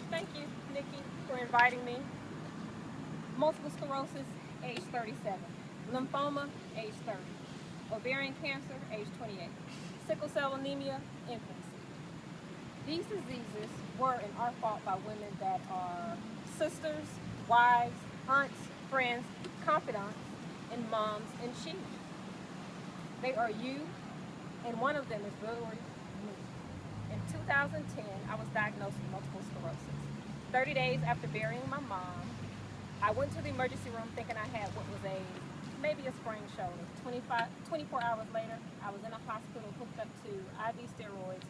Thank you, Nikki, for inviting me. Multiple sclerosis, age 37. Lymphoma, age 30. Ovarian cancer, age 28. Sickle cell anemia, infancy. These diseases were and are fought by women that are sisters, wives, aunts, friends, confidants, and moms and chiefs. They are you, and one of them is literally me. In 2010, I was diagnosed with multiple sclerosis. 30 days after burying my mom, I went to the emergency room thinking I had what was maybe a sprained shoulder. 24 hours later, I was in a hospital hooked up to IV steroids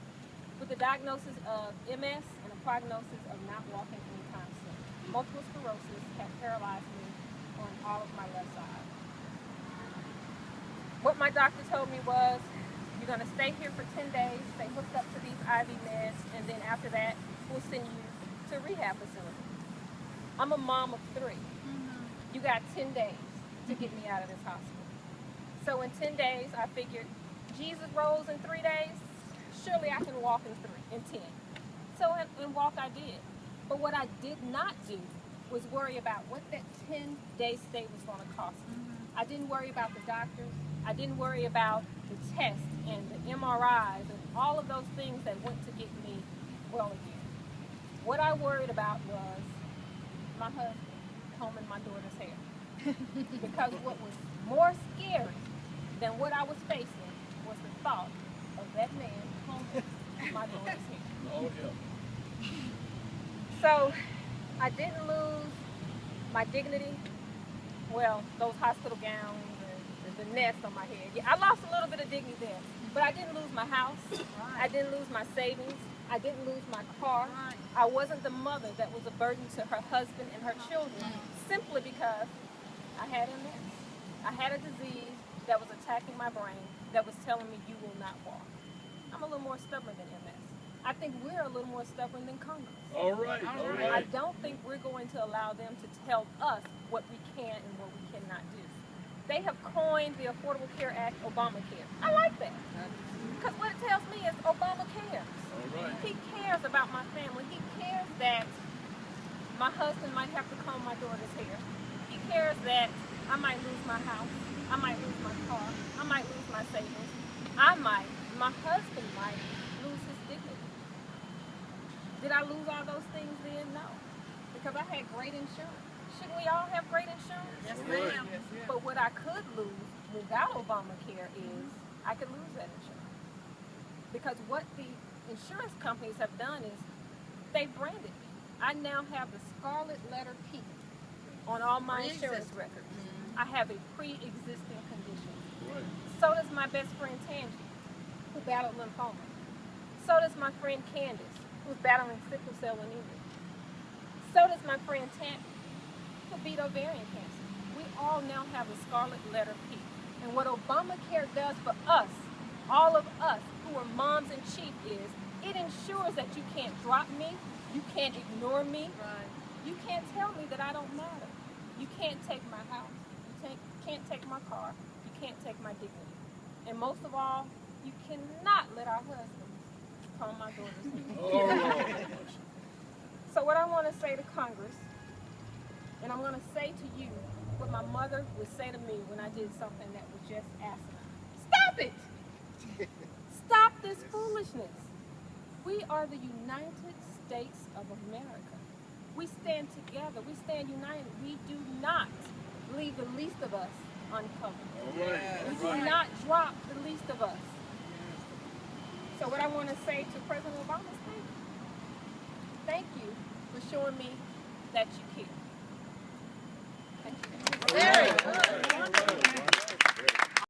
with the diagnosis of MS and a prognosis of not walking anytime soon. Multiple sclerosis had paralyzed me on all of my left side. What my doctor told me was, you're going to stay here for 10 days, stay hooked up to these IV meds, and then after that, we'll send you to a rehab facility. I'm a mom of 3. You got 10 days to get me out of this hospital. So in 10 days, I figured, Jesus rose in 3 days, surely I can walk in 10. So in walk I did. But what I did not do was worry about what that 10-day stay was going to cost me. I didn't worry about the doctors. I didn't worry about the tests and the MRIs and all of those things that went to get me well again. What I worried about was my husband combing my daughter's hair. Because what was more scary than what I was facing was the thought of that man combing my daughter's hair. Oh, yeah. So I didn't lose my dignity. Well, those hospital gowns and the nest on my head. Yeah, I lost a little bit of dignity there. But I didn't lose my house. I didn't lose my savings. I didn't lose my car. I wasn't the mother that was a burden to her husband and her children simply because I had MS. I had a disease that was attacking my brain that was telling me you will not walk. I'm a little more stubborn than MS. I think we're a little more stubborn than Congress. All right, all right. I don't think we're going to allow them to tell us what we can and what we cannot do. They have coined the Affordable Care Act Obamacare. I like that. Because what it tells me is Obama cares. All right. He cares about my family. He cares that my husband might have to comb my daughter's hair. He cares that I might lose my house. I might lose my car. I might lose my savings. My husband might lose his dignity. Did I lose all those things then? No. Because I had great insurance. Shouldn't we all have great insurance? Yes, ma'am. But what I could lose without Obamacare is I could lose that insurance. Because what the insurance companies have done is they branded me. I now have the scarlet letter P on all my insurance records. I have a pre-existing condition. Right. So does my best friend Tangi, who battled lymphoma. So does my friend Candace, who's battling sickle cell anemia. So does my friend Tammy, who beat ovarian cancer. We all now have a scarlet letter P. And what Obamacare does for us, all of us who are moms and chief, is it ensures that you can't drop me, you can't ignore me, you can't tell me that I don't matter. You can't take my house, you can't take my car, you can't take my dignity. And most of all, you cannot let our husbands comb my daughter's hair. So what I want to say to Congress, and I'm going to say to you what my mother would say to me when I did something that was just asinine. Stop it! Stop this foolishness. We are the United States of America. We stand together. We stand united. We do not leave the least of us uncovered. All right. We do not drop the least of us. So what I want to say to President Obama is thank you. Thank you for showing me that you care. Thank you. Very good.